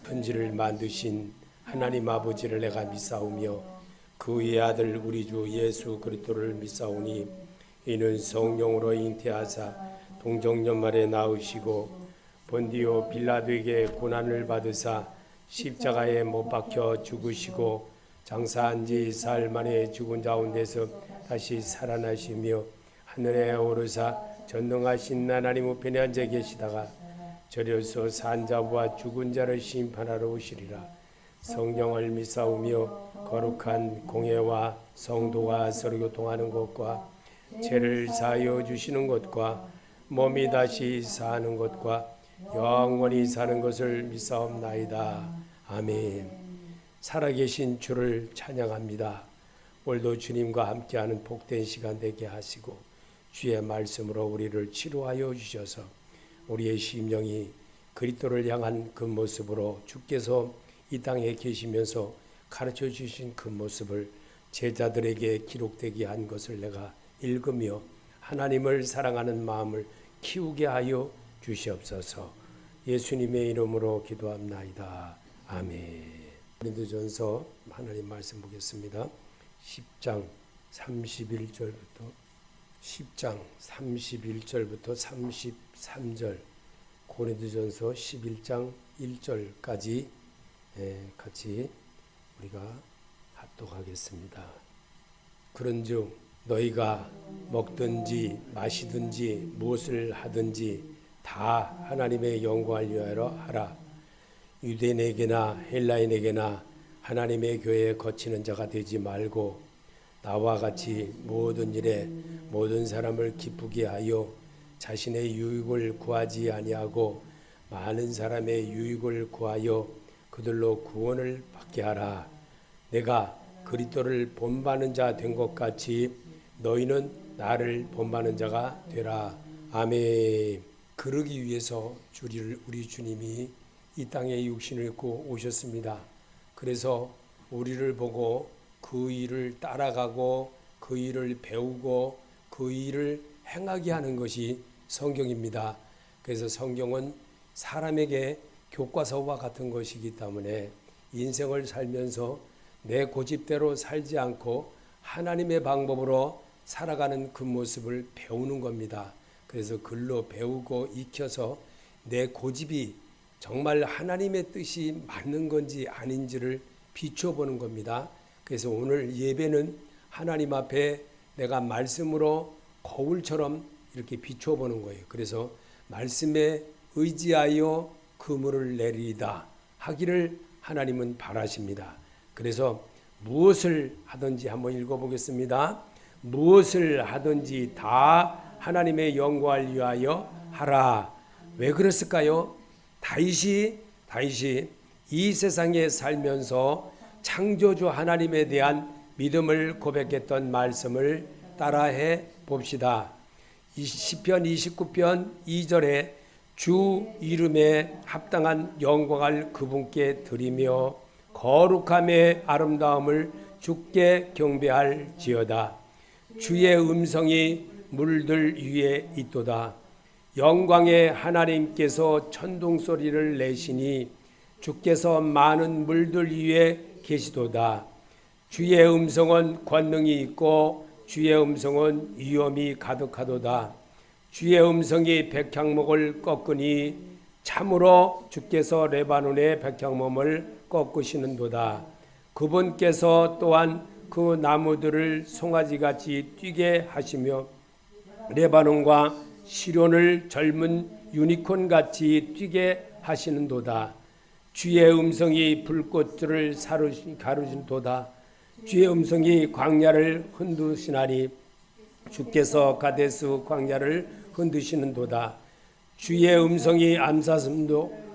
천지를 만드신 하나님 아버지를 내가 믿사오며 그의 아들 우리 주 예수 그리스도를 믿사오니 이는 성령으로 잉태하사 동정연말에 나으시고 본디오 빌라도에게 고난을 받으사 십자가에 못 박혀 죽으시고 장사한 지 사흘 만에 죽은 가운데서 다시 살아나시며 하늘에 오르사 전능하신 하나님 우편에 앉아 계시다가 저려서 산 자와 죽은 자를 심판하러 오시리라. 성령을 믿사오며 거룩한 공회와 성도가 서로 교통하는 것과 죄를 사하여 주시는 것과 몸이 다시 사는 것과 영원히 사는 것을 믿사옵나이다. 아멘. 살아계신 주를 찬양합니다. 오늘도 주님과 함께하는 복된 시간 되게 하시고 주의 말씀으로 우리를 치료하여 주셔서 우리의 심령이 그리스도를 향한 그 모습으로 주께서 이 땅에 계시면서 가르쳐 주신 그 모습을 제자들에게 기록되게 한 것을 내가 읽으며 하나님을 사랑하는 마음을 키우게 하여 주시옵소서. 예수님의 이름으로 기도합나이다. 아멘. 고린도전서 하나님 말씀 보겠습니다. 10장 31절부터 33절 고린도전서 11장 1절까지 같이 우리가 합독하겠습니다. 그런즉 너희가 먹든지 마시든지 무엇을 하든지 다 하나님의 영광을 위하여 하라. 유대인에게나 헬라인에게나 하나님의 교회에 거치는 자가 되지 말고 나와 같이 모든 일에 모든 사람을 기쁘게 하여 자신의 유익을 구하지 아니하고 많은 사람의 유익을 구하여 그들로 구원을 받게 하라. 내가 그리스도를 본받는 자 된 것 같이 너희는 나를 본받는 자가 되라. 아멘. 그러기 위해서 우리 주님이 이 땅에 육신을 입고 오셨습니다. 그래서 우리를 보고 그 일을 따라가고 그 일을 배우고 그 일을 행하게 하는 것이 성경입니다. 그래서 성경은 사람에게 교과서와 같은 것이기 때문에 인생을 살면서 내 고집대로 살지 않고 하나님의 방법으로 살아가는 그 모습을 배우는 겁니다. 그래서 글로 배우고 익혀서 내 고집이 정말 하나님의 뜻이 맞는 건지 아닌지를 비춰보는 겁니다. 그래서 오늘 예배는 하나님 앞에 내가 말씀으로 거울처럼 이렇게 비춰보는 거예요. 그래서 말씀에 의지하여 그물을 내리다 하기를 하나님은 바라십니다. 그래서 무엇을 하든지 한번 읽어보겠습니다. 무엇을 하든지 다 하나님의 영광을 위하여 하라. 왜 그랬을까요? 다윗이 이 세상에 살면서 창조주 하나님에 대한 믿음을 고백했던 말씀을 따라해 봅시다. 시편 29편 2절에 주 이름에 합당한 영광을 그분께 드리며 거룩함의 아름다움을 주께 경배할지어다. 주의 음성이 물들 위에 있도다. 영광의 하나님께서 천둥소리를 내시니 주께서 많은 물들 위에 계시도다. 주의 음성은 권능이 있고 주의 음성은 위엄이 가득하도다. 주의 음성이 백향목을 꺾으니 참으로 주께서 레바논의 백향목을 꺾으시는도다. 그분께서 또한 그 나무들을 송아지같이 뛰게 하시며 레바논과 시론을 젊은 유니콘같이 뛰게 하시는도다. 주의 음성이 불꽃들을 가르신도다. 주의 음성이 광야를 흔드시나니 주께서 가데스 광야를 흔드시는도다. 주의 음성이 암사슴도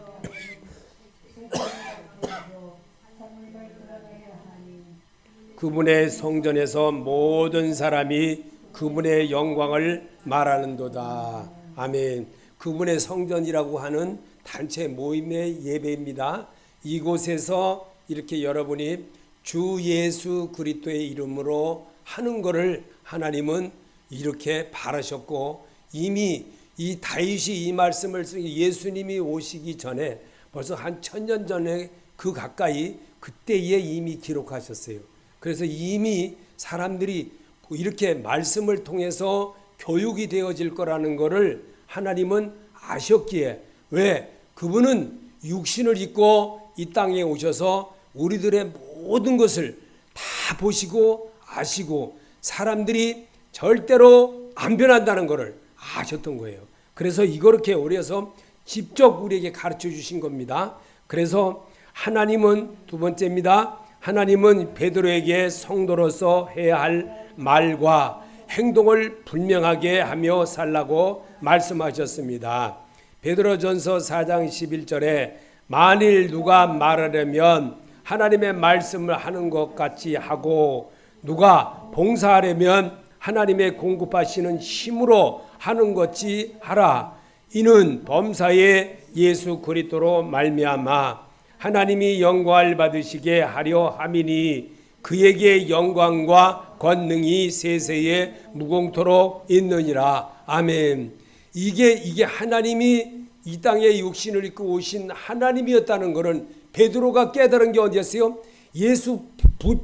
그분의 성전에서 모든 사람이 그분의 영광을 말하는도다. 아멘. 그분의 성전이라고 하는 단체 모임의 예배입니다. 이곳에서 이렇게 여러분이 주 예수 그리스도의 이름으로 하는 것을 하나님은 이렇게 바라셨고 이미 이 다윗이 이 말씀을 쓰기 예수님이 오시기 전에 벌써 한 1000년 전에 그 가까이 그때에 이미 기록하셨어요. 그래서 이미 사람들이 이렇게 말씀을 통해서 교육이 되어질 거라는 것을 하나님은 아셨기에, 왜? 그분은 육신을 입고 이 땅에 오셔서 우리들의 모든 것을 다 보시고 아시고 사람들이 절대로 안 변한다는 것을 아셨던 거예요. 그래서 이렇게 오래서 직접 우리에게 가르쳐 주신 겁니다. 그래서 하나님은 두 번째입니다. 하나님은 베드로에게 성도로서 해야 할 말과 행동을 분명하게 하며 살라고 말씀하셨습니다. 베드로전서 4장 11절에 만일 누가 말하려면 하나님의 말씀을 하는 것 같이 하고 누가 봉사하려면 하나님의 공급하시는 힘으로 하는 것이 하라. 이는 범사에 예수 그리스도로 말미암아 하나님이 영광을 받으시게 하려 함이니 그에게 영광과 권능이 세세에 무공토록 있느니라. 아멘. 이게 하나님이 이 땅에 육신을 입고 오신 하나님이었다는 것은 베드로가 깨달은 게 어디였어요? 예수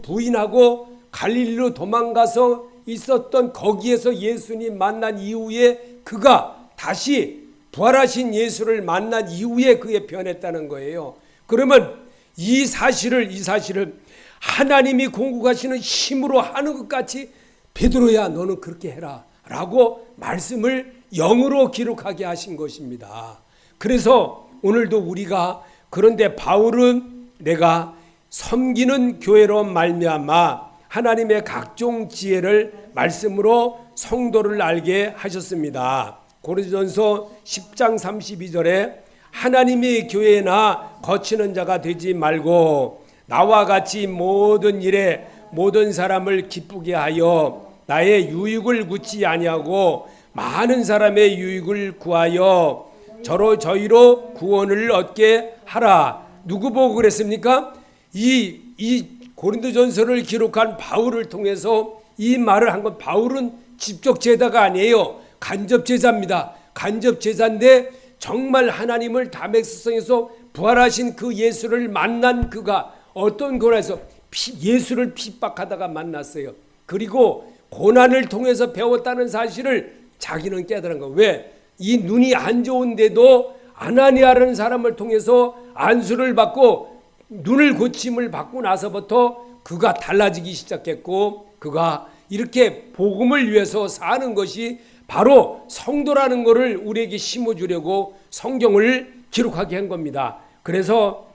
부인하고 갈릴리로 도망가서 있었던 거기에서 예수님 만난 이후에 그가 다시 부활하신 예수를 만난 이후에 그에 변했다는 거예요. 그러면 이 사실을 하나님이 공급하시는 힘으로 하는 것 같이 베드로야 너는 그렇게 해라 라고 말씀을 영으로 기록하게 하신 것입니다. 그래서 오늘도 우리가 그런데 바울은 내가 섬기는 교회로 말미암아 하나님의 각종 지혜를 말씀으로 성도를 알게 하셨습니다. 고린도전서 10장 32절에 하나님의 교회나 거치는 자가 되지 말고 나와 같이 모든 일에 모든 사람을 기쁘게 하여 나의 유익을 굳지 아니하고 많은 사람의 유익을 구하여 저희로 구원을 얻게 하라. 누구 보고 그랬습니까? 이 고린도전서를 기록한 바울을 통해서 이 말을 한 건 바울은 직접 제자가 아니에요. 간접 제자입니다. 간접 제자인데 정말 하나님을 다메섹성에서 부활하신 그 예수를 만난 그가 어떤 고난에서 예수를 핍박하다가 만났어요. 그리고 고난을 통해서 배웠다는 사실을 자기는 깨달은 거예요. 왜? 이 눈이 안 좋은데도 아나니아라는 사람을 통해서 안수를 받고 눈을 고침을 받고 나서부터 그가 달라지기 시작했고 그가 이렇게 복음을 위해서 사는 것이 바로 성도라는 것을 우리에게 심어주려고 성경을 기록하게 한 겁니다. 그래서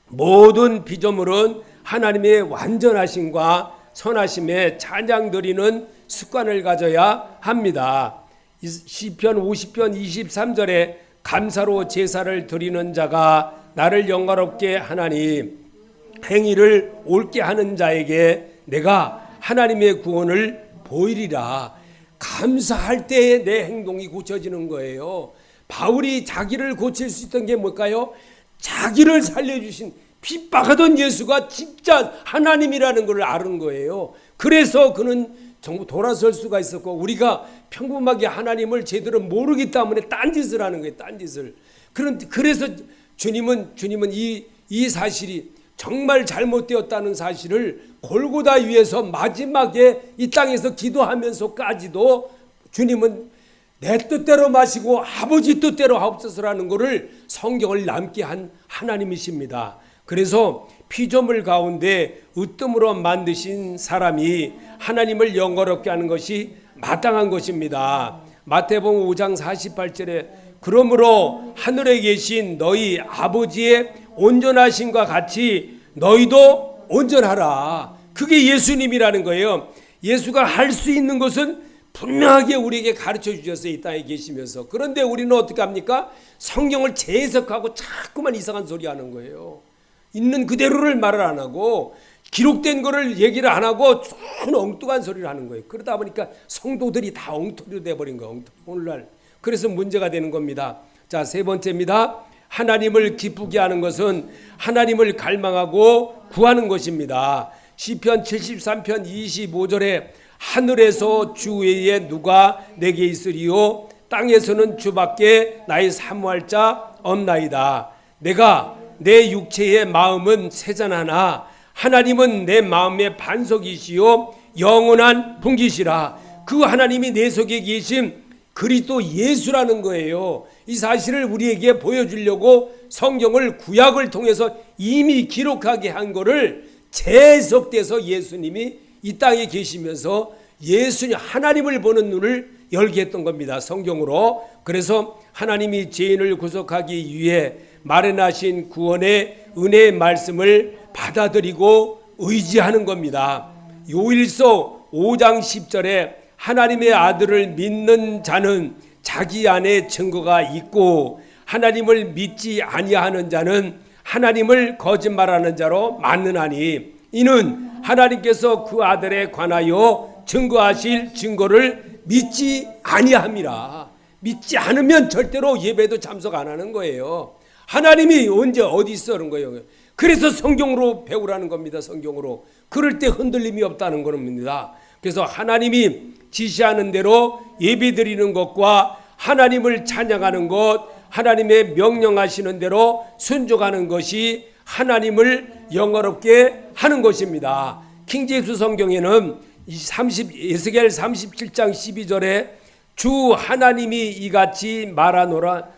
모든 피조물은 하나님의 완전하심과 선하심에 찬양드리는 습관을 가져야 합니다. 시편 50편 23절에 감사로 제사를 드리는 자가 나를 영광롭게 하나니 행위를 옳게 하는 자에게 내가 하나님의 구원을 보이리라. 감사할 때에 내 행동이 고쳐지는 거예요. 바울이 자기를 고칠 수 있던 게 뭘까요? 자기를 살려주신 핍박하던 예수가 진짜 하나님이라는 걸 아는 거예요. 그래서 그는 정말 돌아설 수가 있었고 우리가 평범하게 하나님을 제대로 모르기 때문에 딴짓을 하는 거예요. 딴짓을. 그래서 주님은 이 사실이 정말 잘못되었다는 사실을 골고다 위에서 마지막에 이 땅에서 기도하면서까지도 주님은 내 뜻대로 마시고 아버지 뜻대로 하옵소서라는 것을 성경을 남게 한 하나님이십니다. 그래서 피조물 가운데 으뜸으로 만드신 사람이 하나님을 영광롭게 하는 것이 마땅한 것입니다. 마태복음 5장 48절에 그러므로 하늘에 계신 너희 아버지의 온전하심과 같이 너희도 온전하라. 그게 예수님이라는 거예요. 예수가 할 수 있는 것은 분명하게 우리에게 가르쳐 주셨어요. 이 땅에 계시면서. 그런데 우리는 어떻게 합니까? 성경을 재해석하고 자꾸만 이상한 소리 하는 거예요. 있는 그대로를 말을 안 하고 기록된 거를 얘기를 안 하고 쭉 엉뚱한 소리를 하는 거예요. 그러다 보니까 성도들이 다 엉터리로 돼버린 거예요. 오늘날. 그래서 문제가 되는 겁니다. 자, 세 번째입니다. 하나님을 기쁘게 하는 것은 하나님을 갈망하고 구하는 것입니다. 시편 73편 25절에 하늘에서 주 외에 누가 내게 있으리요 땅에서는 주밖에 나의 사모할 자 없나이다. 내가 내 육체의 마음은 세잔하나 하나님은 내 마음의 반석이시요 영원한 분기시라. 그 하나님이 내 속에 계신 그리스도 예수라는 거예요. 이 사실을 우리에게 보여주려고 성경을 구약을 통해서 이미 기록하게 한 거를 재석돼서 예수님이 이 땅에 계시면서 예수님 하나님을 보는 눈을 열게 했던 겁니다. 성경으로. 그래서 하나님이 죄인을 구속하기 위해 마련하신 구원의 은혜의 말씀을 받아들이고 의지하는 겁니다. 요일서 5장 10절에 하나님의 아들을 믿는 자는 자기 안에 증거가 있고 하나님을 믿지 아니하는 자는 하나님을 거짓말하는 자로 맞느나니 이는 하나님께서 그 아들에 관하여 증거하실 증거를 믿지 아니함이라. 믿지 않으면 절대로 예배도 참석 안 하는 거예요. 하나님이 언제 어디 있어 그런 거예요. 그래서 성경으로 배우라는 겁니다. 성경으로. 그럴 때 흔들림이 없다는 겁니다. 그래서 하나님이 지시하는 대로 예배드리는 것과 하나님을 찬양하는 것, 하나님의 명령하시는 대로 순종하는 것이 하나님을 영화롭게 하는 것입니다. 킹제임스 성경에는 에스겔 37장 12절에 주 하나님이 이같이 말하노라.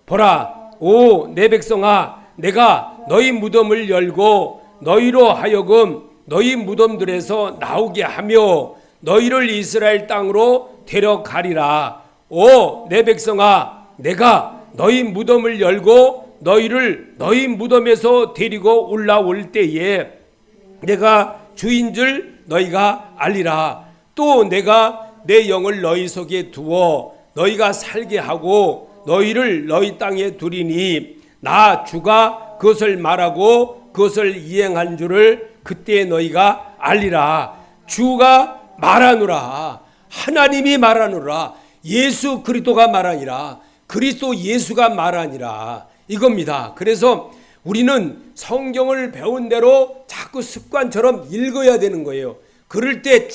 보라, 오 내 백성아, 내가 너희 무덤을 열고 너희로 하여금 너희 무덤들에서 나오게 하며 너희를 이스라엘 땅으로 데려가리라. 오 내 백성아, 내가 너희 무덤을 열고 너희를 너희 무덤에서 데리고 올라올 때에 내가 주인 줄 너희가 알리라. 또 내가 내 영을 너희 속에 두어 너희가 살게 하고 너희를 너희 땅에 두리니 나 주가 그것을 말하고 그것을 이행한 줄을 그때 너희가 알리라. 주가 말하노라. 하나님이 말하노라. 예수 그리스도가 말하니라. 그리스도 예수가 말하니라. 이겁니다. 그래서 우리는 성경을 배운 대로 자꾸 습관처럼 읽어야 되는 거예요. 그럴 때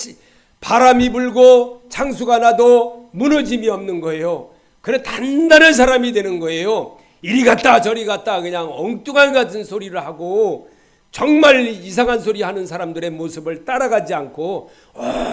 바람이 불고 창수가 나도 무너짐이 없는 거예요. 그래 단단한 사람이 되는 거예요. 이리 갔다 저리 갔다 그냥 엉뚱한 같은 소리를 하고 정말 이상한 소리 하는 사람들의 모습을 따라가지 않고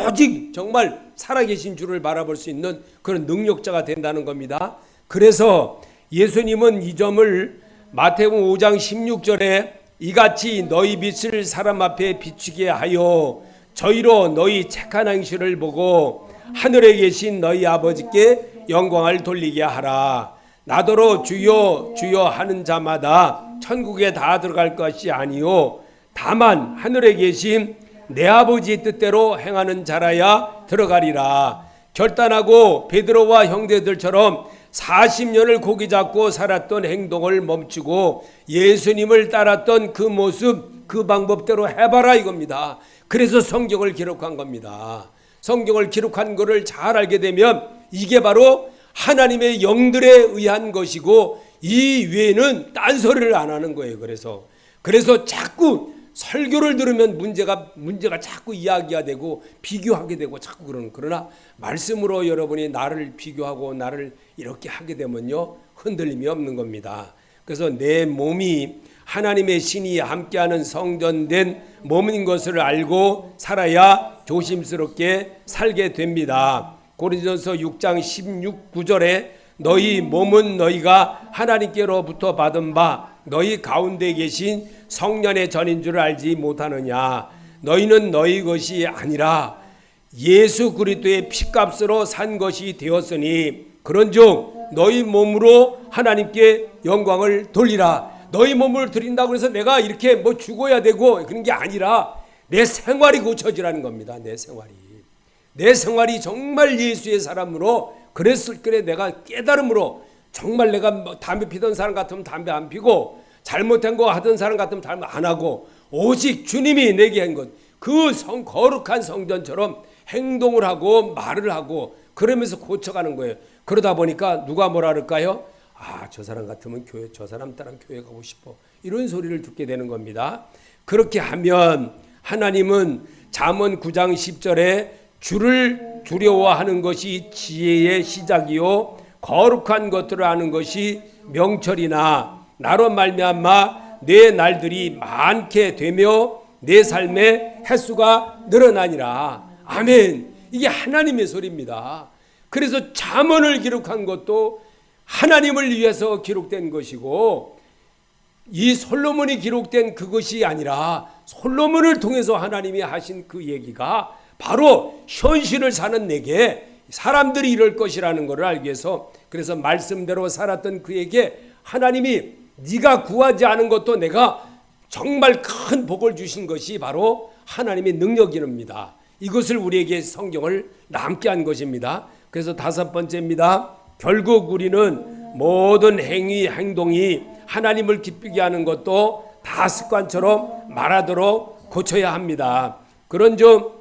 오직 정말 살아계신 주를 바라볼 수 있는 그런 능력자가 된다는 겁니다. 그래서 예수님은 이 점을 마태복음 5장 16절에 이같이 너희 빛을 사람 앞에 비추게 하여 저희로 너희 착한 행실을 보고 하늘에 계신 너희 아버지께 영광을 돌리게 하라. 나더러 주여 주여 하는 자마다 천국에 다 들어갈 것이 아니요 다만 하늘에 계신 내 아버지 뜻대로 행하는 자라야 들어가리라. 결단하고 베드로와 형제들처럼 40년을 고기 잡고 살았던 행동을 멈추고 예수님을 따랐던 그 모습 그 방법대로 해봐라 이겁니다. 그래서 성경을 기록한 겁니다. 성경을 기록한 것을 잘 알게 되면 이게 바로 하나님의 영들에 의한 것이고 이 외에는 딴소리를 안 하는 거예요. 그래서 자꾸 설교를 들으면 문제가 자꾸 이야기가 되고 비교하게 되고 자꾸 그러나 말씀으로 여러분이 나를 비교하고 나를 이렇게 하게 되면요 흔들림이 없는 겁니다. 그래서 내 몸이 하나님의 신이 함께하는 성전된 몸인 것을 알고 살아야 조심스럽게 살게 됩니다. 고린도전서 6장 16-9절에 너희 몸은 너희가 하나님께로부터 받은 바 너희 가운데 계신 성령의 전인 줄 알지 못하느냐. 너희는 너희 것이 아니라 예수 그리스도의 피값으로 산 것이 되었으니 그런즉 너희 몸으로 하나님께 영광을 돌리라. 너희 몸을 드린다고 해서 내가 이렇게 뭐 죽어야 되고 그런 게 아니라 내 생활이 고쳐지라는 겁니다. 내 생활이 정말 예수의 사람으로 그랬을 때 내가 깨달음으로 정말 내가 담배 피던 사람 같으면 담배 안 피고 잘못한 거 하던 사람 같으면 잘못 안 하고 오직 주님이 내게 한 것 그 거룩한 성전처럼 행동을 하고 말을 하고 그러면서 고쳐가는 거예요. 그러다 보니까 누가 뭐라 그럴까요? 아, 저 사람 같으면 교회, 저 사람 따라 교회 가고 싶어. 이런 소리를 듣게 되는 겁니다. 그렇게 하면 하나님은 잠언 9장 10절에 주를 두려워하는 것이 지혜의 시작이요 거룩한 것들을 아는 것이 명철이나 나로 말미암아 내 날들이 많게 되며 내 삶의 횟수가 늘어나니라. 아멘. 이게 하나님의 소리입니다. 그래서 잠언을 기록한 것도 하나님을 위해서 기록된 것이고, 이 솔로몬이 기록된 그것이 아니라 솔로몬을 통해서 하나님이 하신 그 얘기가 바로 현실을 사는 내게 사람들이 이럴 것이라는 것을 알기 위해서, 그래서 말씀대로 살았던 그에게 하나님이 네가 구하지 않은 것도 내가 정말 큰 복을 주신 것이 바로 하나님의 능력입니다. 이것을 우리에게 성경을 남게 한 것입니다. 그래서 다섯 번째입니다. 결국 우리는 모든 행위, 행동이 하나님을 기쁘게 하는 것도 다 습관처럼 말하도록 고쳐야 합니다. 그런즉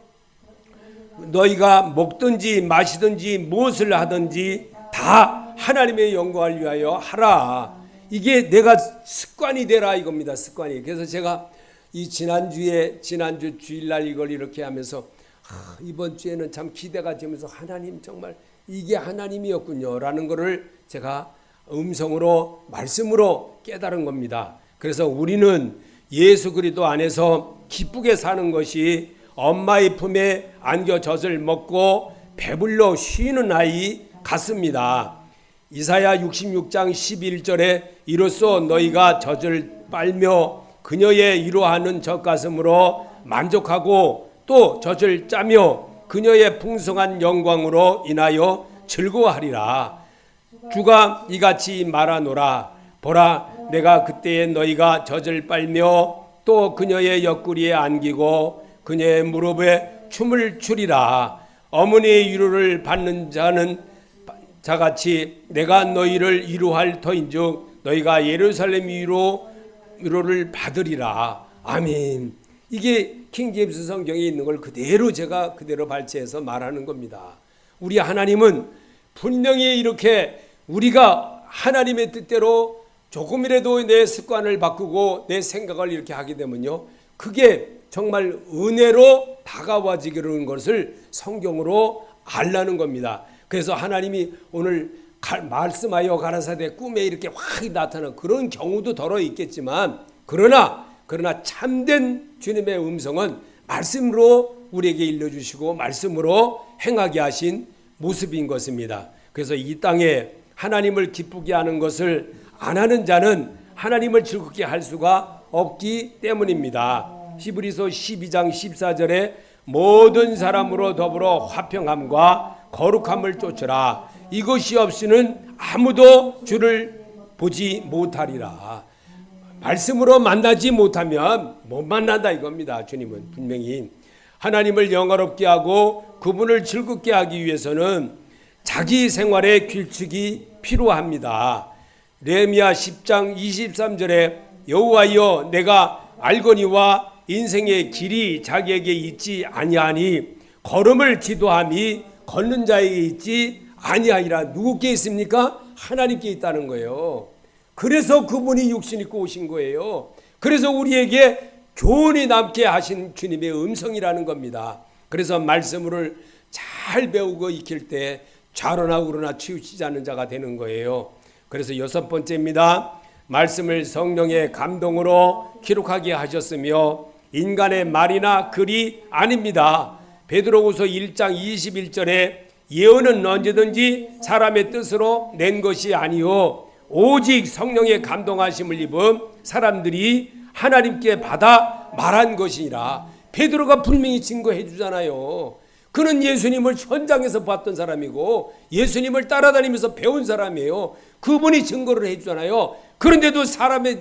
너희가 먹든지 마시든지 무엇을 하든지 다 하나님의 영광을 위하여 하라. 이게 내가 습관이 되라 이겁니다. 습관이. 그래서 제가 이 지난주 주일날 이걸 이렇게 하면서 이번 주에는 참 기대가 되면서 하나님 정말 이게 하나님이었군요 라는 것을 제가 음성으로 말씀으로 깨달은 겁니다. 그래서 우리는 예수 그리스도 안에서 기쁘게 사는 것이 엄마의 품에 안겨 젖을 먹고 배불러 쉬는 아이 같습니다. 이사야 66장 11절에 이로써 너희가 젖을 빨며 그녀의 이루하는 젖가슴으로 만족하고 또 젖을 짜며 그녀의 풍성한 영광으로 인하여 즐거워하리라. 주가 이같이 말하노라. 보라, 내가 그때에 너희가 젖을 빨며 또 그녀의 옆구리에 안기고 그녀의 무릎에 춤을 추리라. 어머니의 위로를 받는 자는 자같이 내가 너희를 위로할 터인즉 너희가 예루살렘 위로를 받으리라. 아멘. 이게 킹제임스 성경에 있는 걸 그대로 제가 그대로 발췌해서 말하는 겁니다. 우리 하나님은 분명히 이렇게 우리가 하나님의 뜻대로 조금이라도 내 습관을 바꾸고 내 생각을 이렇게 하게 되면요, 그게 정말 은혜로 다가와지기는 것을 성경으로 알라는 겁니다. 그래서 하나님이 오늘 말씀하여 가라사대 꿈에 이렇게 확 나타나는 그런 경우도 덜어 있겠지만, 그러나 참된 주님의 음성은 말씀으로 우리에게 일러주시고 말씀으로 행하게 하신 모습인 것입니다. 그래서 이 땅에 하나님을 기쁘게 하는 것을 안 하는 자는 하나님을 즐겁게 할 수가 없기 때문입니다. 히브리서 12장 14절에 모든 사람으로 더불어 화평함과 거룩함을 쫓으라. 이것이 없이는 아무도 주를 보지 못하리라. 말씀으로 만나지 못하면 못 만난다 이겁니다. 주님은 분명히 하나님을 영화롭게 하고 그분을 즐겁게 하기 위해서는 자기 생활의 규칙이 필요합니다. 레미야 10장 23절에 여호와여 내가 알거니와 인생의 길이 자기에게 있지 아니하니 걸음을 지도함이 걷는 자에게 있지 아니하니라. 누구께 있습니까? 하나님께 있다는 거예요. 그래서 그분이 육신 입고 오신 거예요. 그래서 우리에게 교훈이 남게 하신 주님의 음성이라는 겁니다. 그래서 말씀을 잘 배우고 익힐 때 좌로나 우로나 치우치지 않는 자가 되는 거예요. 그래서 여섯 번째입니다. 말씀을 성령의 감동으로 기록하게 하셨으며 인간의 말이나 글이 아닙니다. 베드로후서 1장 21절에 예언은 언제든지 사람의 뜻으로 낸 것이 아니요 오직 성령의 감동하심을 입은 사람들이 하나님께 받아 말한 것이니라. 베드로가 분명히 증거해 주잖아요. 그는 예수님을 현장에서 봤던 사람이고 예수님을 따라다니면서 배운 사람이에요. 그분이 증거를 해주잖아요. 그런데도 사람의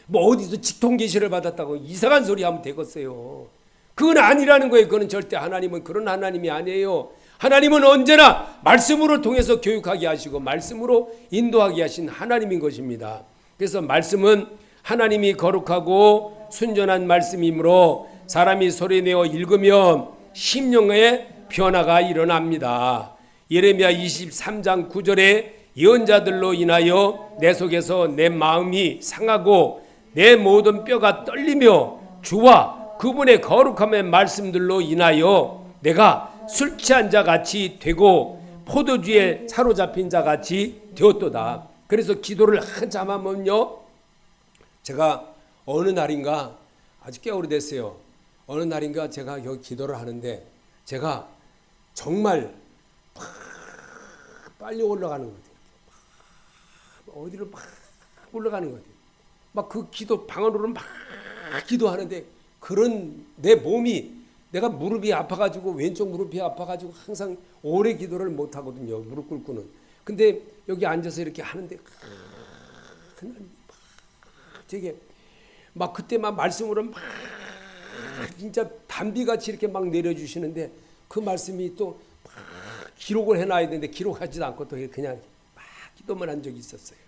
뭐 어디서 직통 계시를 받았다고 이상한 소리 하면 되겠어요. 그건 아니라는 거예요. 그건 절대 하나님은 그런 하나님이 아니에요. 하나님은 언제나 말씀으로 통해서 교육하게 하시고 말씀으로 인도하게 하신 하나님인 것입니다. 그래서 말씀은 하나님이 거룩하고 순전한 말씀이므로 사람이 소리내어 읽으면 심령의 변화가 일어납니다. 예레미야 23장 9절에 예언자들로 인하여 내 속에서 내 마음이 상하고 내 모든 뼈가 떨리며 주와 그분의 거룩함의 말씀들로 인하여 내가 술 취한 자 같이 되고 포도주에 사로잡힌 자 같이 되었도다. 그래서 기도를 한참 하면요, 제가 어느 날인가 아주 꽤 오래됐어요. 어느 날인가 제가 여기 기도를 하는데 제가 정말 빨리 올라가는 것 같아요. 어디로 막 올라가는 것 같아요. 막 그 기도 방언으로 막 기도하는데 그런 내 몸이 내가 무릎이 아파가지고 왼쪽 무릎이 아파가지고 항상 오래 기도를 못 하거든요. 무릎 꿇고는. 근데 여기 앉아서 이렇게 하는데 되게 막 그때 막 말씀으로 막 진짜 단비같이 이렇게 막 내려주시는데 그 말씀이 또 막 기록을 해놔야 되는데 기록하지도 않고 또 그냥 막 기도만 한 적이 있었어요.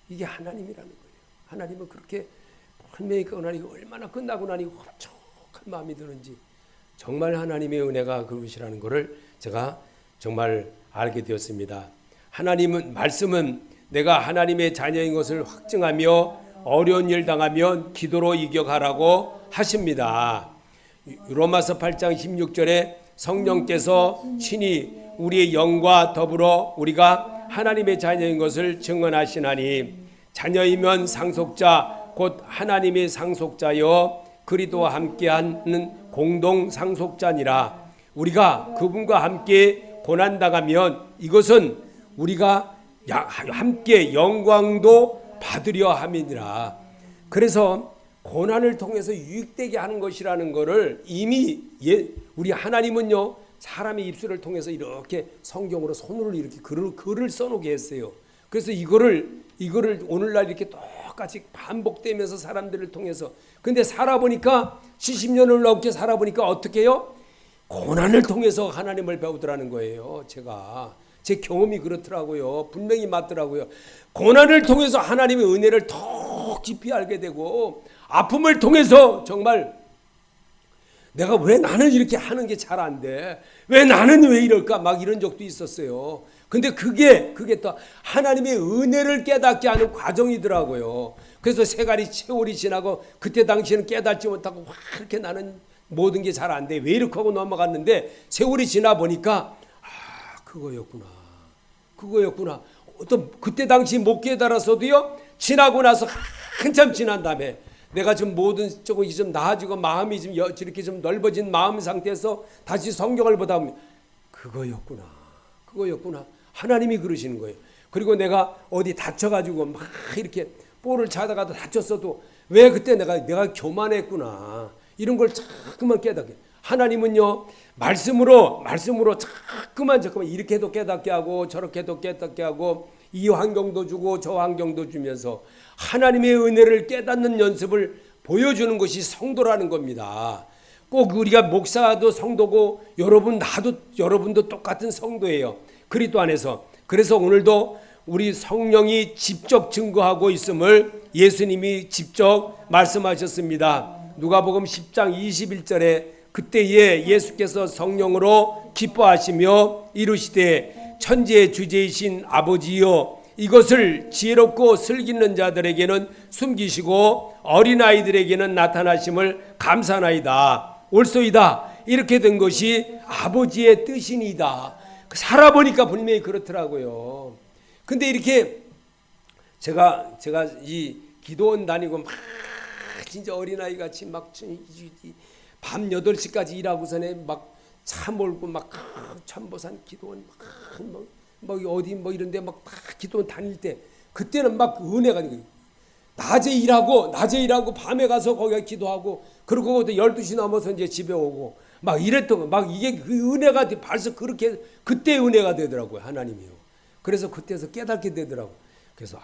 이게 하나님이라는 거예요. 하나님은 그렇게 분명히 끝나니 얼마나 끝나고 나니 흡족한 마음이 드는지 정말 하나님의 은혜가 그것이라는 것을 제가 정말 알게 되었습니다. 하나님은 말씀은 내가 하나님의 자녀인 것을 확증하며 어려운 일 당하면 기도로 이겨가라고 하십니다. 로마서 8장 16절에 성령께서 친히 우리의 영과 더불어 우리가 하나님의 자녀인 것을 증언하시나니 자녀이면 상속자 곧 하나님의 상속자여 그리스도와 함께하는 공동 상속자니라. 우리가 그분과 함께 고난당하면 이것은 우리가 함께 영광도 받으려 함이니라. 그래서 고난을 통해서 유익되게 하는 것이라는 것을 이미 우리 하나님은요 사람의 입술을 통해서 이렇게 성경으로 손으로 이렇게 글을 써놓게 했어요. 그래서 이거를 오늘날 이렇게 똑같이 반복되면서 사람들을 통해서 근데 살아보니까 70년을 넘게 살아보니까 어떻게 해요? 고난을 통해서 하나님을 배우더라는 거예요. 제 경험이 그렇더라고요. 분명히 맞더라고요. 고난을 통해서 하나님의 은혜를 더 깊이 알게 되고 아픔을 통해서 정말 내가 왜 나는 이렇게 하는 게 잘 안 돼? 왜 나는 왜 이럴까? 막 이런 적도 있었어요. 근데 그게 또 하나님의 은혜를 깨닫게 하는 과정이더라고요. 그래서 세월이 지나고 그때 당시에는 깨닫지 못하고 와 이렇게 나는 모든 게 잘 안 돼. 왜 이렇게 하고 넘어갔는데 세월이 지나 보니까 그거였구나. 또 그때 당시 못 깨달았어도요. 지나고 나서 한참 지난 다음에 내가 좀 모든 쪽이 좀 나아지고 마음이 좀 이렇게 좀 넓어진 마음 상태에서 다시 성경을 보다 보면 그거였구나. 하나님이 그러시는 거예요. 그리고 내가 어디 다쳐가지고 막 이렇게 볼을 차다가도 다쳤어도 왜 그때 내가 교만했구나. 이런 걸 자꾸만 깨닫게. 하나님은요 말씀으로 자꾸만 이렇게도 깨닫게 하고 저렇게도 깨닫게 하고 이 환경도 주고 저 환경도 주면서 하나님의 은혜를 깨닫는 연습을 보여주는 것이 성도라는 겁니다. 꼭 우리가 목사도 성도고 여러분도 똑같은 성도예요. 그리스도 안에서. 그래서 오늘도 우리 성령이 직접 증거하고 있음을 예수님이 직접 말씀하셨습니다. 누가복음 10장 21절에 그때에 예수께서 성령으로 기뻐하시며 이르시되 천지의 주제이신 아버지여 이것을 지혜롭고 슬기는 자들에게는 숨기시고 어린아이들에게는 나타나심을 감사나이다. 옳소이다. 이렇게 된 것이 아버지의 뜻이니다. 살아보니까 분명히 그렇더라고요. 근데 이렇게 제가 이 기도원 다니고 막 진짜 어린아이 같이 막 밤 8시까지 일하고서는 막 차 몰고 막 천보산 기도원 막 어디 뭐 이런데 막 기도원 다닐 때 그때는 막 은혜가 낮에 일하고 밤에 가서 거기 기도하고 그러고 12시 넘어서 이제 집에 오고 막 이랬던 거 막 이게 그 은혜가 벌써 그렇게 그때 은혜가 되더라고요. 하나님이요. 그래서 그때서 깨닫게 되더라고. 그래서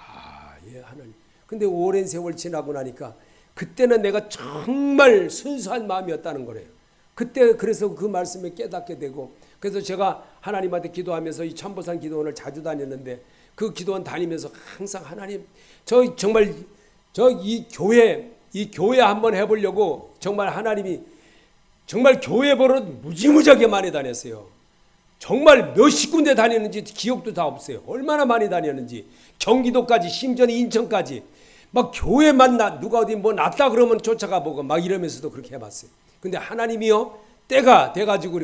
하나님. 근데 오랜 세월 지나고 나니까 그때는 내가 정말 순수한 마음이었다는 거래요. 그때 그래서 그 말씀에 깨닫게 되고 그래서 제가 하나님한테 기도하면서 이 천보산 기도원을 자주 다녔는데 그 기도원 다니면서 항상 하나님 정말 이 교회 한번 해보려고 정말 하나님이 정말 교회 버릇 무지무지하게 많이 다녔어요. 정말 몇십 군데 다녔는지 기억도 다 없어요. 얼마나 많이 다녔는지 경기도까지 심지어 인천까지 막 교회만 누가 어디 뭐 낫다 그러면 쫓아가 보고 막 이러면서도 그렇게 해봤어요. 근데 하나님이요 때가 돼가지고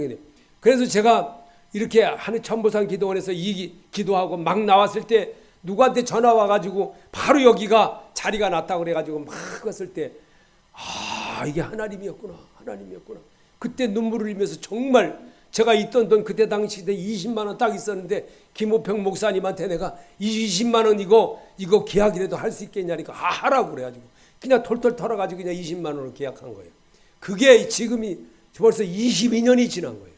그래서 제가 이렇게 하는 천보산 기도원에서 이 기도하고 막 나왔을 때 누구한테 전화 와가지고 바로 여기가 자리가 났다고 그래가지고 막 갔을 때 이게 하나님이었구나. 그때 눈물을 흘리면서 정말 제가 있던 돈 그때 당시 20만 원 딱 있었는데 김호평 목사님한테 내가 20만 원 이거 계약이라도 할 수 있겠냐니까 하라고 그래가지고 그냥 털털 털어가지고 그냥 20만 원을 계약한 거예요. 그게 지금이 벌써 22년이 지난 거예요.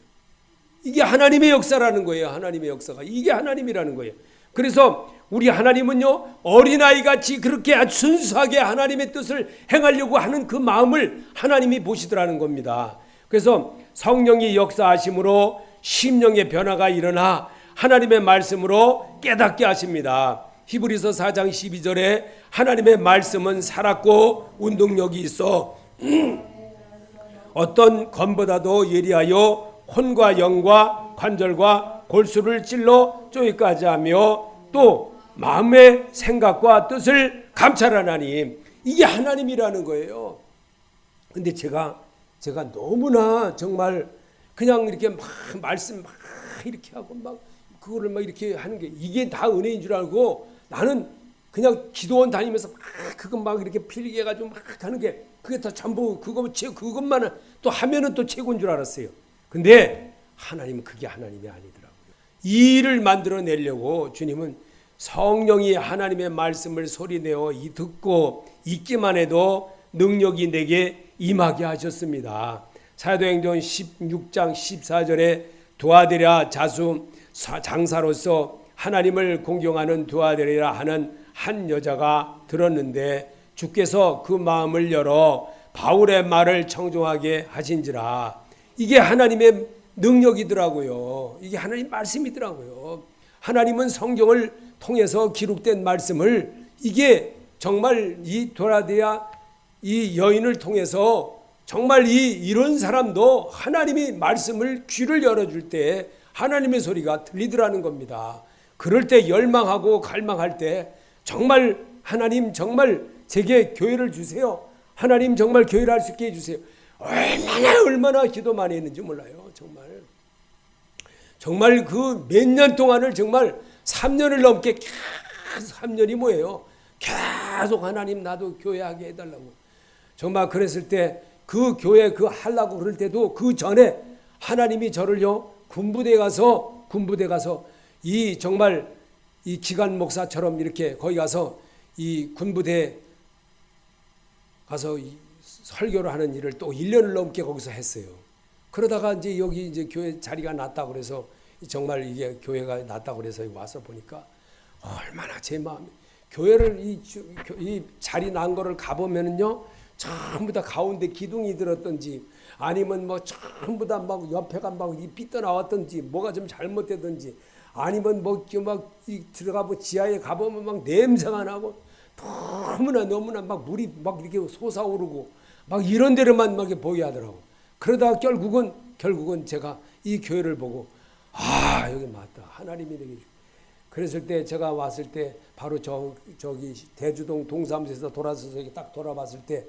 이게 하나님의 역사라는 거예요. 하나님의 역사가 이게 하나님이라는 거예요. 그래서 우리 하나님은요, 어린아이같이 그렇게 아주 순수하게 하나님의 뜻을 행하려고 하는 그 마음을 하나님이 보시더라는 겁니다. 그래서 성령이 역사하심으로 심령의 변화가 일어나 하나님의 말씀으로 깨닫게 하십니다. 히브리서 4장 12절에 하나님의 말씀은 살았고 운동력이 있어 어떤 검보다도 예리하여 혼과 영과 관절과 골수를 찔러 쪼이까지 하며 또 마음의 생각과 뜻을 감찰하나니 이게 하나님이라는 거예요. 근데 제가 너무나 정말 그냥 이렇게 막 말씀 막 이렇게 하고 막 그거를 막 이렇게 하는 게 이게 다 은혜인 줄 알고 나는 그냥 기도원 다니면서 막 그거 막 이렇게 필기 해가지고 막 하는 게 그게 다 전부 그것만 또 하면은 또 최고인 줄 알았어요. 근데 하나님은 그게 하나님이 아니더라고요. 이 일을 만들어내려고 주님은 성령이 하나님의 말씀을 소리내어 듣고 있기만 해도 능력이 내게 임하게 하셨습니다. 사도행전 16장 14절에 두아데라 자수 장사로서 하나님을 공경하는 두아데라 하는 한 여자가 들었는데 주께서 그 마음을 열어 바울의 말을 청종하게 하신지라. 이게 하나님의 능력이더라고요. 이게 하나님 말씀이더라고요. 하나님은 성경을 통해서 기록된 말씀을 이게 정말 이 도라데아 이 여인을 통해서 정말 이런 사람도 하나님이 말씀을 귀를 열어줄 때 하나님의 소리가 들리더라는 겁니다. 그럴 때 열망하고 갈망할 때 정말 하나님 정말 제게 교회를 주세요. 하나님 정말 교회를 할 수 있게 해주세요. 얼마나 기도 많이 했는지 몰라요. 정말 그 몇 년 동안을 정말 3년을 넘게 계속 3년이 뭐예요? 계속 하나님 나도 교회하게 해달라고. 정말 그랬을 때 그 교회 그 하려고 그럴 때도 그 전에 하나님이 저를요 군부대 가서 이 정말 이 기관 목사처럼 이렇게 거기 가서 이 군부대 가서 설교를 하는 일을 또 1년을 넘게 거기서 했어요. 그러다가 이제 여기 이제 교회 자리가 났다고 그래서 정말 이게 교회가 났다고 그래서 와서 보니까 얼마나 제 마음이 교회를 이 자리 난 거를 가보면은요 전부 다 가운데 기둥이 들었던지 아니면 뭐 전부 다 막 옆에가 막 삐떠 나왔던지 뭐가 좀 잘못되든지 아니면 뭐 막 들어가 보 지하에 가보면 막 냄새가 나고 너무나 막 물이 막 이렇게 솟아오르고 막 이런 데로만 막 보게 하더라고. 그러다가 결국은 제가 이 교회를 보고 여기 맞다 하나님이 되게. 그랬을 때 제가 왔을 때 바로 저기 대주동 동사무소에서 돌아서서 딱 돌아봤을 때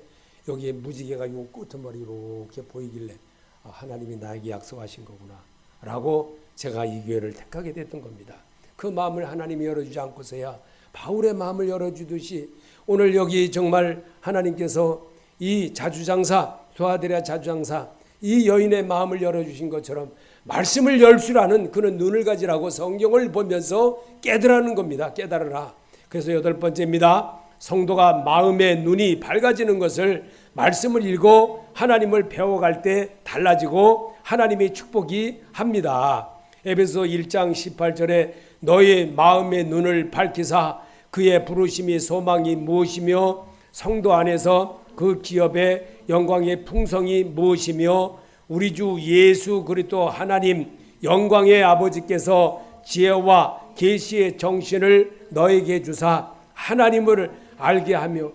여기에 무지개가 요 끄트머리 이렇게 보이길래 하나님이 나에게 약속하신 거구나 라고 제가 이 교회를 택하게 됐던 겁니다. 그 마음을 하나님이 열어주지 않고서야 바울의 마음을 열어주듯이 오늘 여기 정말 하나님께서 이 자주장사 두아데라 자주장사 이 여인의 마음을 열어주신 것처럼 말씀을 열 줄 아는 그런 눈을 가지라고 성경을 보면서 깨달으라는 겁니다. 깨달으라. 그래서 8번째입니다. 성도가 마음의 눈이 밝아지는 것을 말씀을 읽고 하나님을 배워갈 때 달라지고 하나님의 축복이 합니다. 에베소 1장 18절에 너의 마음의 눈을 밝히사 그의 부르심이 소망이 무엇이며 성도 안에서 그 기업의 영광의 풍성이 무엇이며 우리 주 예수 그리스도 하나님 영광의 아버지께서 지혜와 계시의 정신을 너에게 주사 하나님을 알게 하며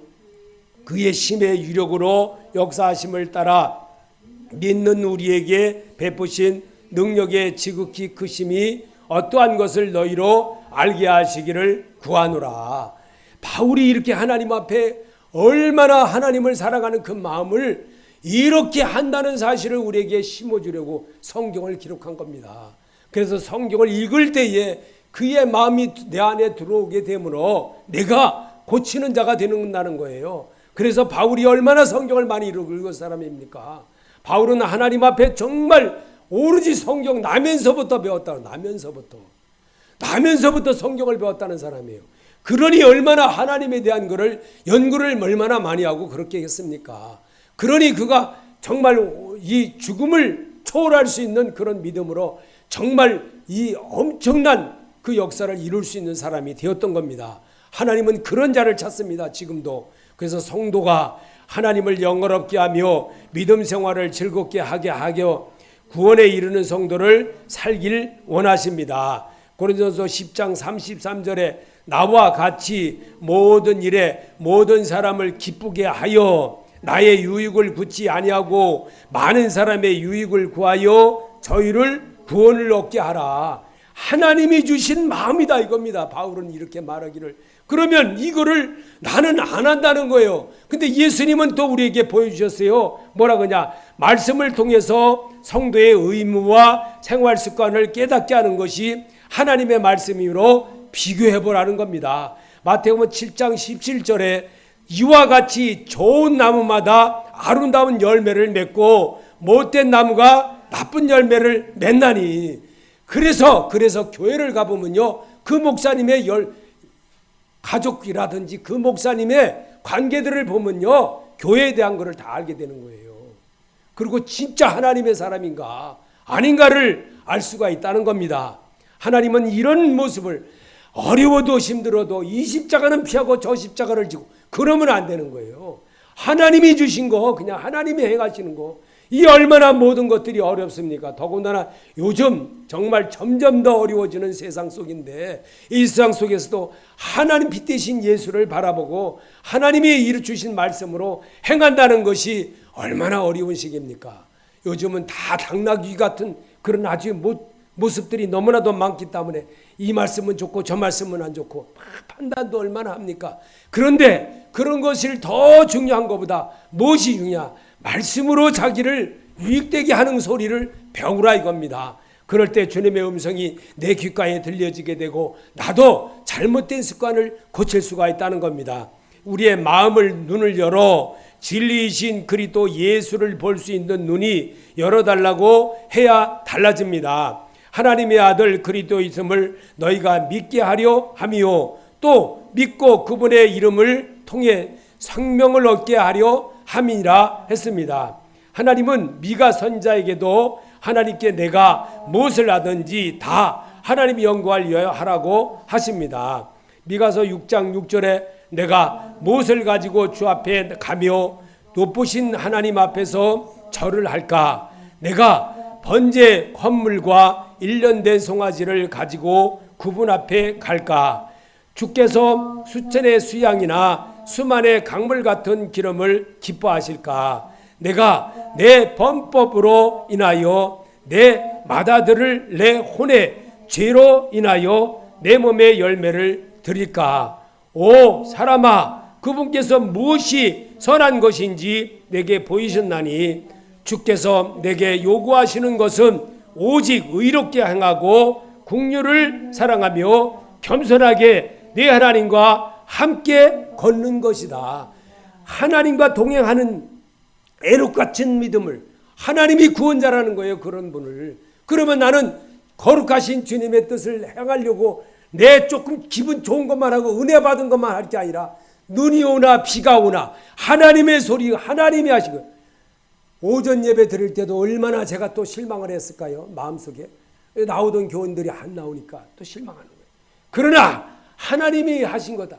그의 심의 유력으로 역사하심을 따라 믿는 우리에게 베푸신 능력의 지극히 크심이 어떠한 것을 너희로 알게 하시기를 구하노라. 바울이 이렇게 하나님 앞에 얼마나 하나님을 사랑하는 그 마음을 이렇게 한다는 사실을 우리에게 심어주려고 성경을 기록한 겁니다. 그래서 성경을 읽을 때에 그의 마음이 내 안에 들어오게 되므로 내가 고치는 자가 되는다는 거예요. 그래서 바울이 얼마나 성경을 많이 읽은 사람입니까? 바울은 하나님 앞에 정말 오로지 성경 나면서부터 배웠다. 나면서부터 성경을 배웠다는 사람이에요. 그러니 얼마나 하나님에 대한 것을 연구를 얼마나 많이 하고 그렇게 했습니까? 그러니 그가 정말 이 죽음을 초월할 수 있는 그런 믿음으로 정말 이 엄청난 그 역사를 이룰 수 있는 사람이 되었던 겁니다. 하나님은 그런 자를 찾습니다. 지금도. 그래서 성도가 하나님을 영화롭게 하며 믿음 생활을 즐겁게 하게 하여 구원에 이르는 성도를 살길 원하십니다. 고린도서 10장 33절에 나와 같이 모든 일에 모든 사람을 기쁘게 하여 나의 유익을 구치 아니하고 많은 사람의 유익을 구하여 저희를 구원을 얻게 하라. 하나님이 주신 마음이다 이겁니다. 바울은 이렇게 말하기를. 그러면 이거를 나는 안 한다는 거예요. 근데 예수님은 또 우리에게 보여주셨어요. 뭐라 그러냐? 말씀을 통해서 성도의 의무와 생활 습관을 깨닫게 하는 것이 하나님의 말씀이므로 비교해 보라는 겁니다. 마태복음 7장 17절에 이와 같이 좋은 나무마다 아름다운 열매를 맺고 못된 나무가 나쁜 열매를 맺나니. 그래서 교회를 가보면요, 그 목사님의 가족이라든지 그 목사님의 관계들을 보면요, 교회에 대한 것을 다 알게 되는 거예요. 그리고 진짜 하나님의 사람인가 아닌가를 알 수가 있다는 겁니다. 하나님은 이런 모습을 어려워도 힘들어도 이 십자가는 피하고 저 십자가를 지고 그러면 안 되는 거예요. 하나님이 주신 거, 그냥 하나님이 행하시는 거, 이 얼마나 모든 것들이 어렵습니까? 더군다나 요즘 정말 점점 더 어려워지는 세상 속인데 이 세상 속에서도 하나님 빛대신 예수를 바라보고 하나님이 이루주신 말씀으로 행한다는 것이 얼마나 어려운 시기입니까? 요즘은 다 당나귀 같은 그런 아주 모습들이 너무나도 많기 때문에 이 말씀은 좋고 저 말씀은 안 좋고 판단도 얼마나 합니까? 그런데 그런 것을 더 중요한 것보다 무엇이 중요하냐? 말씀으로 자기를 유익되게 하는 소리를 배우라 이겁니다. 그럴 때 주님의 음성이 내 귓가에 들려지게 되고 나도 잘못된 습관을 고칠 수가 있다는 겁니다. 우리의 마음을 눈을 열어 진리이신 그리스도 예수를 볼 수 있는 눈이 열어달라고 해야 달라집니다. 하나님의 아들 그리스도이심을 너희가 믿게 하려 함이요 또 믿고 그분의 이름을 통해 생명을 얻게 하려 함이라 했습니다. 하나님은 미가 선자에게도 하나님께 내가 무엇을 하든지 다 하나님이 영광을 위하여 하라고 하십니다. 미가서 6장 6절에 내가 무엇을 가지고 주 앞에 가며 높으신 하나님 앞에서 절을 할까? 내가 번제 헌물과 1년 된 송아지를 가지고 그분 앞에 갈까? 주께서 수천의 수양이나 수만의 강물 같은 기름을 기뻐하실까? 내가 내 범법으로 인하여 내 맏아들을 내 혼의 죄로 인하여 내 몸의 열매를 드릴까? 오 사람아, 그분께서 무엇이 선한 것인지 내게 보이셨나니 주께서 내게 요구하시는 것은 오직 의롭게 행하고 긍휼을 사랑하며 겸손하게 내 하나님과 함께 걷는 것이다. 하나님과 동행하는 에녹 같은 믿음을, 하나님이 구원자라는 거예요. 그런 분을. 그러면 나는 거룩하신 주님의 뜻을 행하려고 내 조금 기분 좋은 것만 하고 은혜 받은 것만 할 게 아니라 눈이 오나 비가 오나 하나님의 소리, 하나님이 하시고. 오전 예배 드릴 때도 얼마나 제가 또 실망을 했을까요? 마음속에 나오던 교원들이 안 나오니까 또 실망하는 거예요. 그러나 하나님이 하신 거다.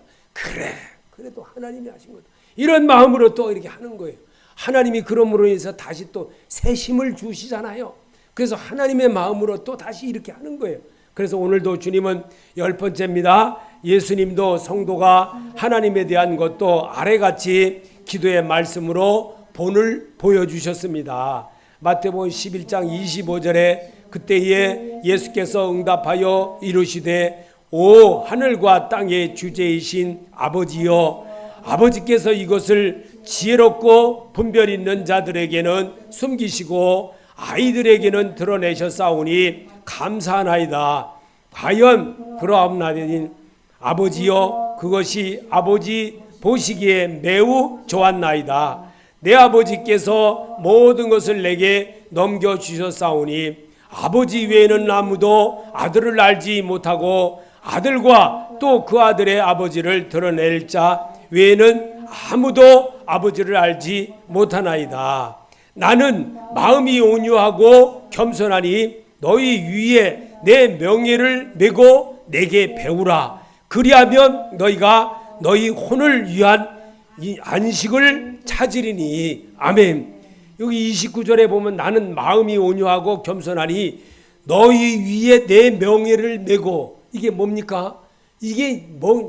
그래도 하나님이 하신 거다. 이런 마음으로 또 이렇게 하는 거예요. 하나님이 그러므로 인해서 다시 또 새 힘을 주시잖아요. 그래서 하나님의 마음으로 또 다시 이렇게 하는 거예요. 그래서 오늘도 주님은 10번째입니다. 예수님도 성도가 하나님에 대한 것도 아래같이 기도의 말씀으로 본을 보여주셨습니다. 마태복음 11장 25절에 그때에 예수께서 응답하여 이르시되 오 하늘과 땅의 주제이신 아버지여, 아버지께서 이것을 지혜롭고 분별 있는 자들에게는 숨기시고 아이들에게는 드러내셨사오니 감사하나이다. 과연 그러하옵나니 아버지여 그것이 아버지 보시기에 매우 좋았나이다. 내 아버지께서 모든 것을 내게 넘겨주셨사오니 아버지 외에는 아무도 아들을 알지 못하고 아들과 또 그 아들의 아버지를 드러낼 자 외에는 아무도 아버지를 알지 못하나이다. 나는 마음이 온유하고 겸손하니 너희 위에 내 명예를 메고 내게 배우라. 그리하면 너희가 너희 혼을 위한 이 안식을 찾으리니. 아멘. 여기 29절에 보면 나는 마음이 온유하고 겸손하니 너희 위에 내 명예를 메고, 이게 뭡니까? 이게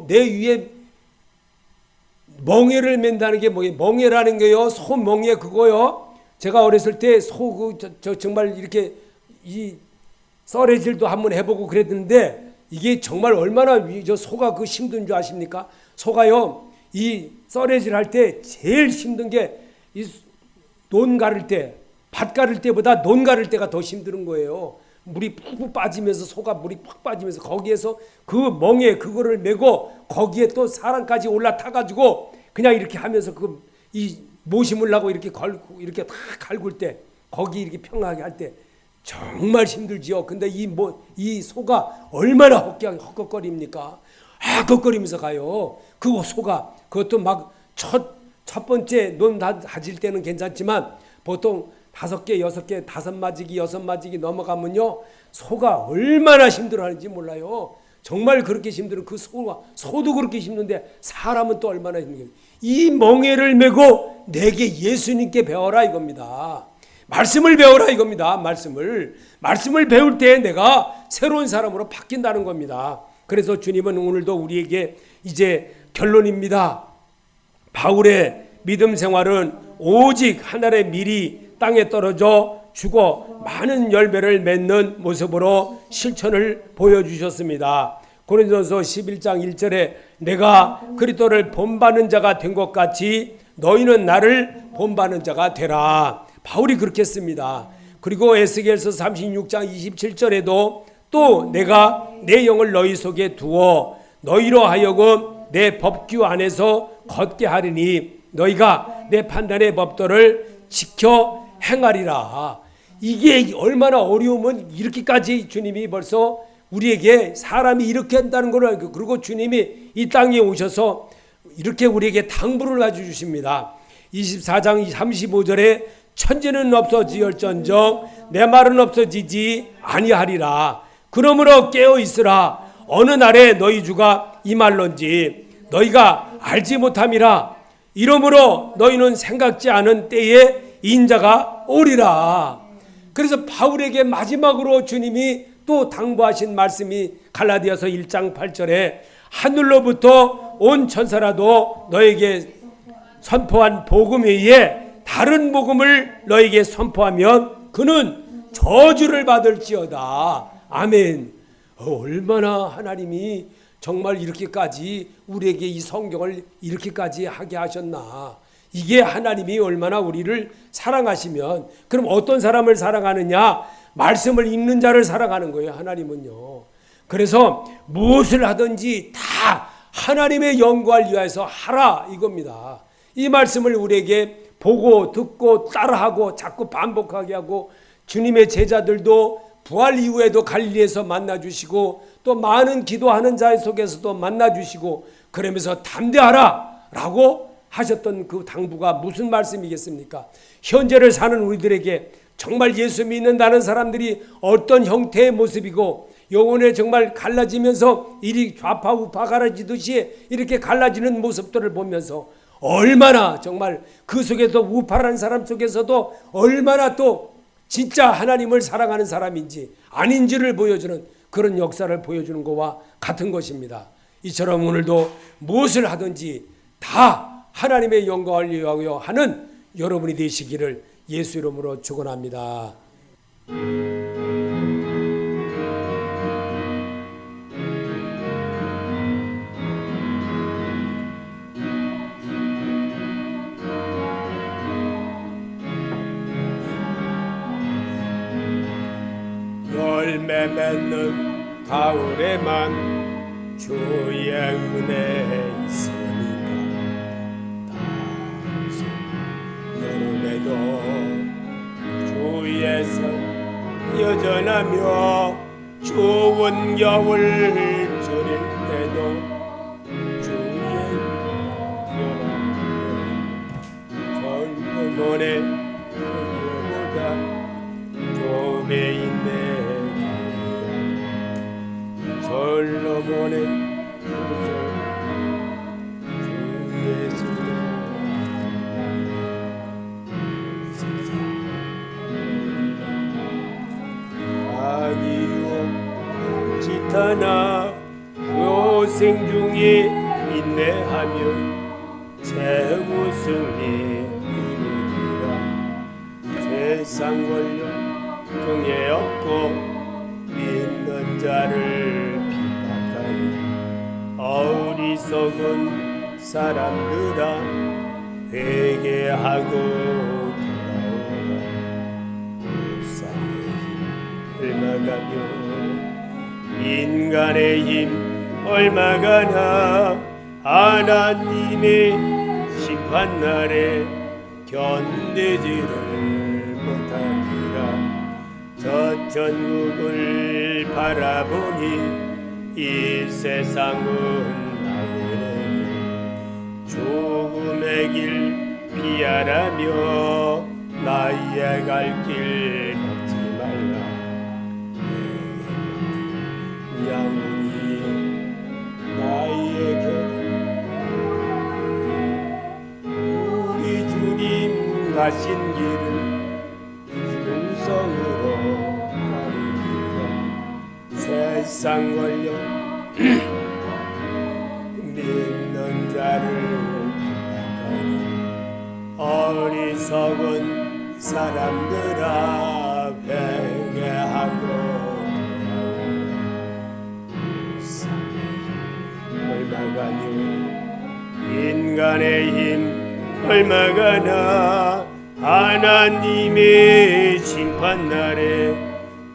내 위에 멍에를 맨다는 게 뭐예요? 멍에라는 게요, 소멍에 그거요. 제가 어렸을 때 정말 이렇게 이 썰애질도 한번 해보고 그랬는데 이게 정말 얼마나 소가 그 힘든 줄 아십니까? 소가요, 이 썰애질 할 때 제일 힘든 게 이 논 가를 때, 밭 가를 때보다 논 가를 때가 더 힘든 거예요. 물이 푹 빠지면서, 소가 물이 푹 빠지면서 거기에서 그 멍에 그거를 메고 거기에 또 사람까지 올라타가지고 그냥 이렇게 하면서 그 이 모심을 하고 이렇게 걸고 이렇게 다 갈굴 때, 거기 이렇게 평하게 할 때 정말 힘들지요. 근데 이 소가 얼마나 헛걱거립니까? 헛걱거리면서 가요. 그 소가 그것도 막 첫 번째 논 다질 때는 괜찮지만 보통 5개, 6개, 5마지기, 6마지기 넘어가면요, 소가 얼마나 힘들어하는지 몰라요. 정말 그렇게 힘들어. 그 소도 그렇게 힘든데 사람은 또 얼마나 힘든지. 이 멍에를 메고 내게 예수님께 배워라 이겁니다. 말씀을 배워라 이겁니다. 말씀을 배울 때 내가 새로운 사람으로 바뀐다는 겁니다. 그래서 주님은 오늘도 우리에게 이제 결론입니다. 바울의 믿음 생활은 오직 하늘의 밀이 땅에 떨어져 죽어 많은 열매를 맺는 모습으로 실천을 보여주셨습니다. 고린도서 11장 1절에 내가 그리스도를 본받는 자가 된 것 같이 너희는 나를 본받는 자가 되라. 바울이 그렇게 했습니다. 그리고 에스겔서 36장 27절에도 또 내가 내 영을 너희 속에 두어 너희로 하여금 내 법규 안에서 걷게 하리니 너희가 내 판단의 법도를 지켜 행하리라. 이게 얼마나 어려우면 이렇게까지 주님이 벌써 우리에게 사람이 이렇게 한다는 걸 알고, 그리고 주님이 이 땅에 오셔서 이렇게 우리에게 당부를 가져주십니다. 24장 35절에 천지는 없어지을전정 내 말은 없어지지 아니하리라. 그러므로 깨어 있으라. 어느 날에 너희 주가 임할런지 너희가 알지 못함이라. 이러므로 너희는 생각지 않은 때에 인자가 오리라. 그래서 바울에게 마지막으로 주님이 또 당부하신 말씀이 갈라디아서 1장 8절에 하늘로부터 온 천사라도 너에게 선포한 복음 외에 다른 복음을 너에게 선포하면 그는 저주를 받을지어다. 아멘. 얼마나 하나님이 정말 이렇게까지 우리에게 이 성경을 이렇게까지 하게 하셨나. 이게 하나님이 얼마나 우리를 사랑하시면, 그럼 어떤 사람을 사랑하느냐? 말씀을 읽는 자를 사랑하는 거예요, 하나님은요. 그래서 무엇을 하든지 다 하나님의 영광을 위해서 하라 이겁니다. 이 말씀을 우리에게 보고 듣고 따라하고 자꾸 반복하게 하고, 주님의 제자들도 부활 이후에도 갈릴리에서 만나주시고 또 많은 기도하는 자 속에서도 만나주시고 그러면서 담대하라 라고 하셨던 그 당부가 무슨 말씀이겠습니까? 현재를 사는 우리들에게 정말 예수 믿는다는 사람들이 어떤 형태의 모습이고 영혼에 정말 갈라지면서 이리 좌파 우파 갈라지듯이 이렇게 갈라지는 모습들을 보면서 얼마나 정말 그 속에서 우파라는 사람 속에서도 얼마나 또 진짜 하나님을 사랑하는 사람인지 아닌지를 보여주는 그런 역사를 보여주는 것과 같은 것입니다. 이처럼 오늘도 무엇을 하든지 다 하나님의 영광을 위하여 하는 여러분이 되시기를 예수 이름으로 축원합니다. 열매 맺는 가을에만 주의 은혜 있으니까 다시 여름에도 주의 선 여전하며 추운 겨울 저릴 때도 주의 젊음원의 그보다 좁에 있네 솔로몬의 주 예수 아기요 지타나 고생 중에 인내하며 최후 승리 이루리라 세상 권력 등에 업고 믿는 자를 비박하니 어리석은 사람들아 회개하고 돌아오라 불쌍히 얼마가며 인간의 힘 얼마가나 하나님의 심판날에 견디지를 못하리라 저 천국을 바라보니 이 세상은 나그네 죽음의 길 피하라며 나의 갈 길 걷지 말라 양이 나의 곁에 우리 주님 가신 길을 충성으로 가리리라 세상 권력 믿는 자를 비박하니 어리석은 사람들아 회개하고 얼마가뇨 인간의 힘 얼마가나 하나님의 심판날에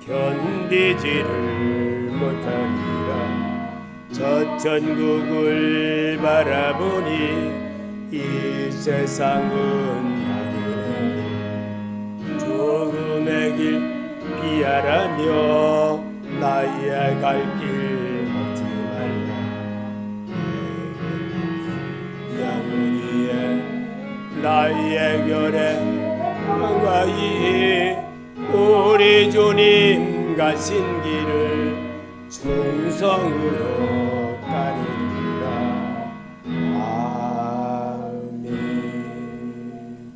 견디지를 못하리라 저 천국을 바라보니 이 세상은 나그네 죽음의 길 피하라며 나의 갈 길 걷지 말라 양우리에 나의 결에 가까이 우리 주님 가신 길을 충성으로 따르리라 아멘.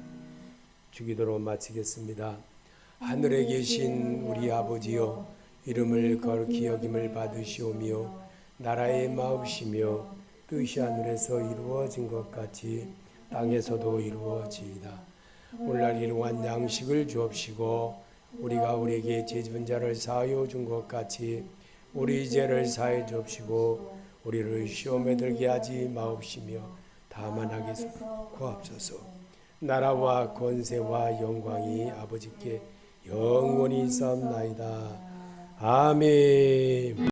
주기도로 마치겠습니다. 하늘에 계신 우리 아버지여 이름을 거룩히 여김을 받으시오며 나라의 마음이시며 뜻이 하늘에서 이루어진 것 같이 땅에서도 이루어지이다. 오늘날 일용할 양식을 주옵시고 우리가 우리에게 죄 지은 자를 사하여 준 것 같이 우리 죄를 사해 주옵시고 우리를 시험에 들게 하지 마옵시며 다만 악에서 구하옵소서. 나라와 권세와 영광이 아버지께 영원히 있사옵나이다. 아멘.